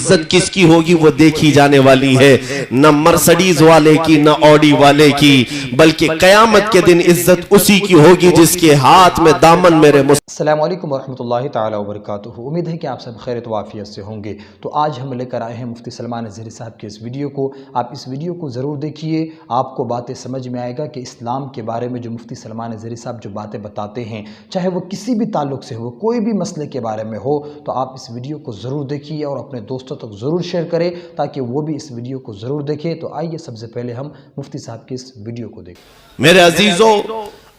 عزت کس کی ہوگی وہ دیکھی جانے والی ہے، نہ مرسڈیز والے کی نہ آڈی والے کی، بلکہ قیامت کے دن عزت اسی کی ہوگی جس کے ہاتھ میں دامن میرے السلام علیکم ورحمۃ اللہ تعالیٰ وبرکاتہ۔ امید ہے کہ آپ سب خیرت و عافیت سے ہوں گے۔ تو آج ہم لے کر آئے ہیں مفتی سلمان اظہری صاحب کے اس ویڈیو کو۔ آپ اس ویڈیو کو ضرور دیکھیے، آپ کو باتیں سمجھ میں آئے گا کہ اسلام کے بارے میں جو مفتی سلمان اظہری صاحب جو باتیں بتاتے ہیں، چاہے وہ کسی بھی تعلق سے ہو، کوئی بھی مسئلے کے بارے میں ہو، تو آپ اس ویڈیو کو ضرور دیکھیے اور اپنے دوستوں تک ضرور شیئر کریں تاکہ وہ بھی اس ویڈیو کو ضرور دیکھیں۔ تو آئیے سب سے پہلے ہم مفتی صاحب کی اس ویڈیو کو دیکھیں۔ میرے عزیزوں،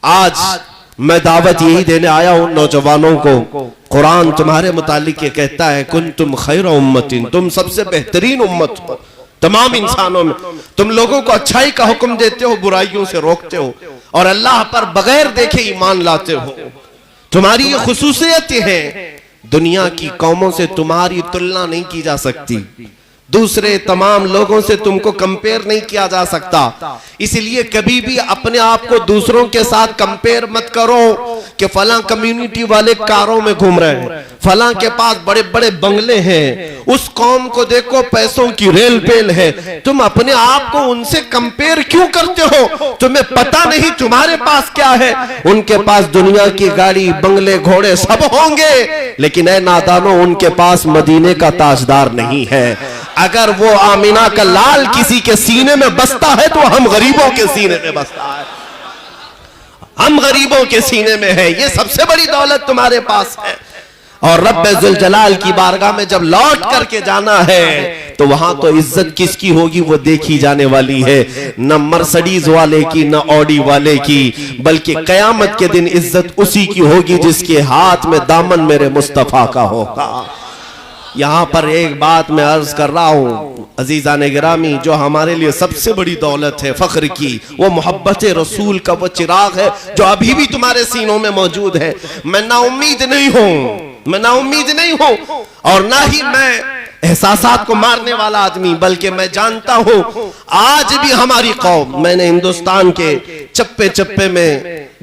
آج میں دعوت یہی دینے آیا ہوں نوجوانوں کو۔ قرآن تمہارے متعلق یہ کہتا ہے کنتم خیر امت، تم سب سے بہترین امت ہو تمام انسانوں میں۔ تم لوگوں کو اچھائی کا حکم دیتے ہو، برائیوں سے روکتے ہو، اور اللہ پر بغیر دیکھے ایمان لاتے ہو۔ تمہاری یہ خصوصیت ہے، دنیا کی قوموں سے تمہاری تلنا نہیں کی جا سکتی، دوسرے تمام لوگوں سے تم کو کمپیر نہیں کیا جا سکتا۔ اس لیے کبھی بھی اپنے آپ کو دوسروں کے ساتھ کمپیر مت کرو کہ فلاں کمیونٹی والے کاروں میں گھوم رہے ہیں، فلاں کے پاس بڑے بڑے بنگلے ہیں، اس قوم کو دیکھو پیسوں کی ریل پیل ہے۔ تم اپنے آپ کو ان سے کمپیر کیوں کرتے ہو؟ تمہیں پتہ نہیں تمہارے پاس کیا ہے؟ ان کے پاس دنیا کی گاڑی، بنگلے، گھوڑے سب ہوں گے، لیکن اے نادانوں، ان کے پاس مدینے کا تاجدار نہیں ہے۔ اگر وہ آمینہ کا لال کسی کے سینے میں بستا ہے تو ہم غریبوں کے سینے میں بستا ہے، ہم غریبوں کے سینے میں ہے۔ یہ سب سے بڑی دولت تمہارے پاس ہے، اور رب ذوالجلال کی بارگاہ میں جب لوٹ کر کے جانا ہے تو وہاں تو عزت کس کی ہوگی وہ دیکھی جانے والی ہے، نہ مرسڈیز والے کی نہ آڈی والے کی، بلکہ قیامت کے دن عزت اسی کی ہوگی جس کے ہاتھ میں دامن میرے مصطفیٰ کا ہوگا۔ یہاں پر ایک بات میں عرض کر رہا ہوں عزیزان گرامی، جو ہمارے لیے سب سے بڑی دولت ہے فخر کی، وہ محبت رسول کا وہ چراغ ہے جو ابھی بھی تمہارے سینوں میں موجود ہے۔ میں نا امید نہیں ہوں اور نہ ہی میں احساسات کو مارنے والا آدمی، بلکہ میں جانتا ہوں آج بھی ہماری قوم، میں نے ہندوستان کے چپے چپے میں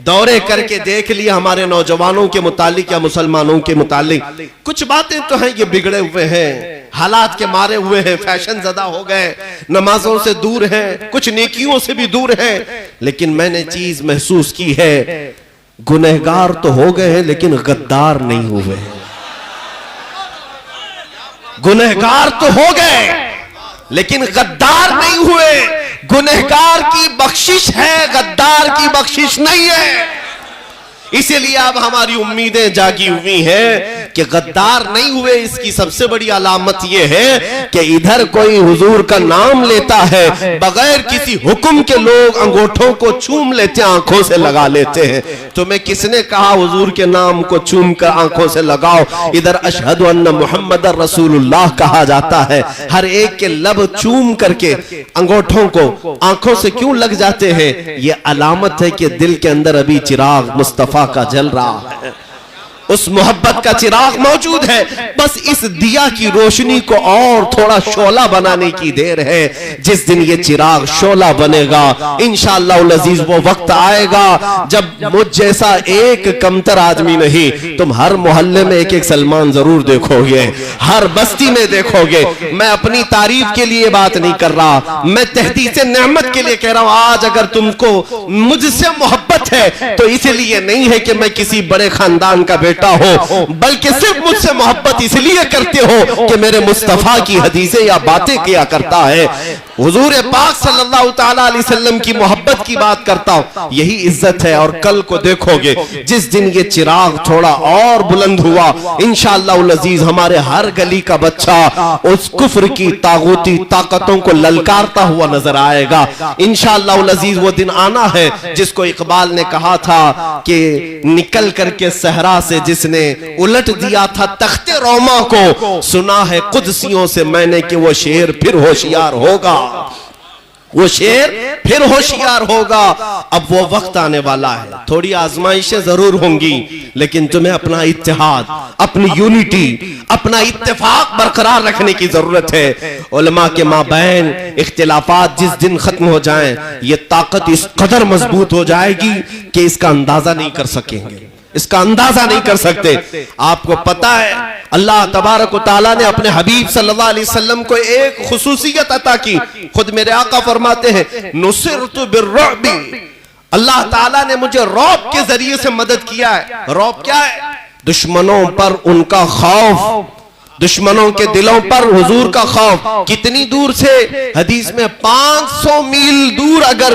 دورے کر کے دیکھ لیا ہمارے نوجوانوں کے متعلق یا مسلمانوں کے متعلق، کچھ باتیں تو ہیں یہ بگڑے ہوئے ہیں، حالات کے مارے ہوئے ہیں، فیشن زدہ ہو گئے، نمازوں سے دور ہیں، کچھ نیکیوں سے بھی دور ہیں، لیکن میں نے چیز محسوس کی ہے، گنہگار تو ہو گئے ہیں لیکن غدار نہیں ہوئے۔ گنہگار تو ہو گئے لیکن غدار نہیں ہوئے۔ گنہگار کی بخشش ہے، غدار کی بخشش نہیں ہے۔ اسی لیے اب ہماری امیدیں جاگی ہوئی ہیں کہ غدار نہیں ہوئے۔ اس کی سب سے بڑی علامت یہ ہے کہ ادھر کوئی حضور کا نام لیتا ہے، بغیر کسی حکم کے لوگ انگوٹھوں کو چوم لیتے ہیں، آنکھوں سے لگا لیتے ہیں۔ تمہیں کس نے کہا حضور کے نام کو چوم کر آنکھوں سے لگاؤ؟ ادھر اشہد ان محمد رسول اللہ کہا جاتا ہے، ہر ایک کے لب چوم کر کے انگوٹھوں کو آنکھوں سے کیوں لگ جاتے ہیں؟ یہ علامت ہے کہ دل کے اندر ابھی چراغ مصطفیٰ کا جل رہا ہے، اس محبت کا چراغ موجود ہے، بس اس دیا کی روشنی کو اور تھوڑا شعلہ بنانے کی دیر ہے۔ جس دن یہ چراغ شعلہ بنے گا انشاءاللہ العزیز وہ وقت آئے گا جب مجھ جیسا ایک کمتر آدمی نہیں، تم ہر محلے میں ایک ایک سلمان ضرور دیکھو گے، ہر بستی میں دیکھو گے۔ میں اپنی تعریف کے لیے بات نہیں کر رہا، میں تحدیث نعمت کے لیے کہہ رہا ہوں۔ آج اگر تم کو مجھ سے محبت ہے تو اس لیے نہیں ہے کہ میں کسی بڑے خاندان کا بیٹا ہو، بلکہ صرف مجھ سے محبت اس لیے کرتے ہو کہ میرے مصطفیٰ کی حدیثیں یا باتیں کیا کرتا ہے، حضور پاک صلی اللہ تعالیٰ علیہ وسلم کی محبت کی بات کرتا ہوں، یہی عزت ہے۔ اور کل کو دیکھو گے جس دن یہ چراغ تھوڑا اور بلند ہوا انشاءاللہ العزیز ہمارے ہر گلی کا بچہ اس کفر کی طاغوتی طاقتوں کو للکارتا ہوا نظر آئے گا۔ انشاءاللہ العزیز وہ دن آنا ہے جس کو اقبال نے کہا تھا کہ نکل کر کے صحرا سے جس نے الٹ دیا تھا تخت روما کو، سنا ہے قدسیوں سے میں نے کہ وہ شیر پھر ہوشیار ہوگا، وہ شیر پھر ہوشیار ہوگا۔ اب وہ وقت آنے والا ہے، تھوڑی آزمائشیں ضرور ہوں گی، لیکن تمہیں اپنا اتحاد، اپنی یونٹی، اپنا اتفاق برقرار رکھنے کی ضرورت ہے۔ علماء کے مابین اختلافات جس دن ختم ہو جائیں، یہ طاقت اس قدر مضبوط ہو جائے گی کہ اس کا اندازہ نہیں کر سکیں گے۔ اس کا اندازہ نہیں کر سکتے. آپ کو پتا ہے اللہ تبارک و تعالیٰ نے اپنے حبیب صلی اللہ علیہ وسلم کو ایک خصوصیت عطا کی. خود میرے آقا فرماتے ہیں نصرت بالرعب، اللہ تعالیٰ نے مجھے رعب کے ذریعے سے مدد کیا ہے. رعب کیا ہے؟ دشمنوں پر ان کا خوف، دشمنوں کے دلوں پر حضور کا خوف. کتنی دور سے؟ حدیث میں 500 میل دور اگر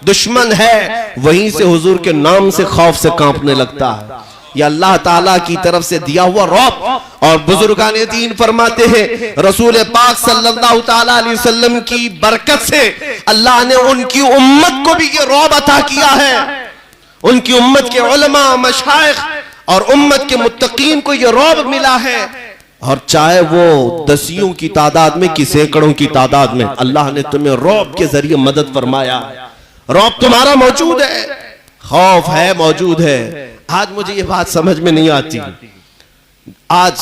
دشمن ہے وہیں سے حضور کے نام سے خوف سے کانپنے لگتا ہے. یہ اللہ تعالیٰ کی طرف سے دیا ہوا رعب. اور بزرگان دین فرماتے ہیں رسول پاک صلی اللہ تعالیٰ علیہ وسلم کی برکت سے اللہ نے ان کی امت کو بھی یہ رعب عطا کیا ہے. ان کی امت کے علماء، مشائخ اور امت کے متقین کو یہ رعب ملا ہے. اور چاہے وہ دسیوں کی تعداد میں کہ سینکڑوں کی تعداد میں، اللہ نے تمہیں رعب کے ذریعے مدد فرمایا. رعب تمہارا موجود ہے، خوف ہے، موجود ہے. آج مجھے یہ بات سمجھ میں نہیں آتی. آج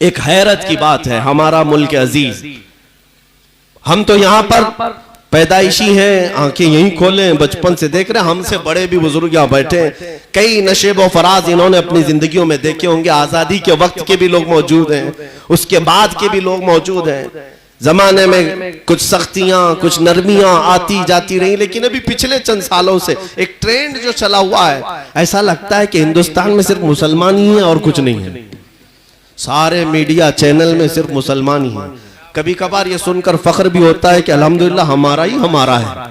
ایک حیرت کی بات ہے، ہمارا ملک عزیز، ہم تو یہاں پر پیدائشی ہیں، آنکھیں یہیں کھولیں، بچپن سے دیکھ رہے ہیں. ہم سے بڑے بھی بزرگ یہاں بیٹھے ہیں، کئی نشیب و فراز انہوں نے اپنی زندگیوں میں دیکھے ہوں گے. آزادی کے وقت کے بھی لوگ موجود ہیں، اس کے بعد کے بھی لوگ موجود ہیں. زمانے میں کچھ سختیاں، کچھ نرمیاں آتی جاتی رہی، لیکن ابھی پچھلے چند سالوں سے ایک ٹرینڈ جو چلا ہوا ہے، ایسا لگتا ہے کہ ہندوستان میں صرف مسلمان ہی ہیں اور کچھ نہیں ہے. سارے میڈیا چینل میں صرف مسلمان ہی ہیں. کبھی کبھار یہ سن کر فخر بھی ہوتا ہے کہ الحمدللہ ہمارا ہی ہمارا ہے.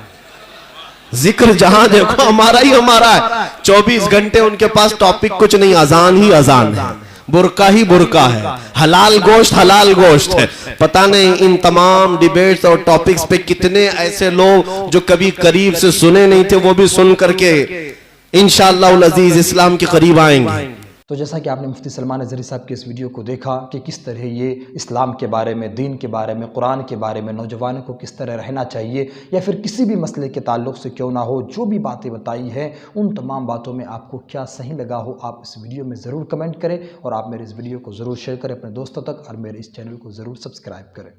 ذکر جہاں دیکھو ہمارا ہی ہمارا ہے. 24 گھنٹے ان کے پاس ٹاپک کچھ نہیں، اذان ہی اذان ہے، برقع ہی برقع ہے، حلال گوشت ہے. پتہ نہیں ان تمام ڈیبیٹس اور ٹاپکس پہ کتنے ایسے لوگ جو کبھی قریب سے سنے نہیں تھے وہ بھی سن کر کے انشاءاللہ العزیز اسلام کے قریب آئیں گے. تو جیسا کہ آپ نے مفتی سلمان ظہری صاحب کے اس ویڈیو کو دیکھا کہ کس طرح یہ اسلام کے بارے میں، دین کے بارے میں، قرآن کے بارے میں نوجوانوں کو کس طرح رہنا چاہیے، یا پھر کسی بھی مسئلے کے تعلق سے کیوں نہ ہو، جو بھی باتیں بتائی ہیں ان تمام باتوں میں آپ کو کیا صحیح لگا ہو، آپ اس ویڈیو میں ضرور کمنٹ کریں، اور آپ میرے اس ویڈیو کو ضرور شیئر کریں اپنے دوستوں تک، اور میرے اس چینل کو ضرور سبسکرائب کریں.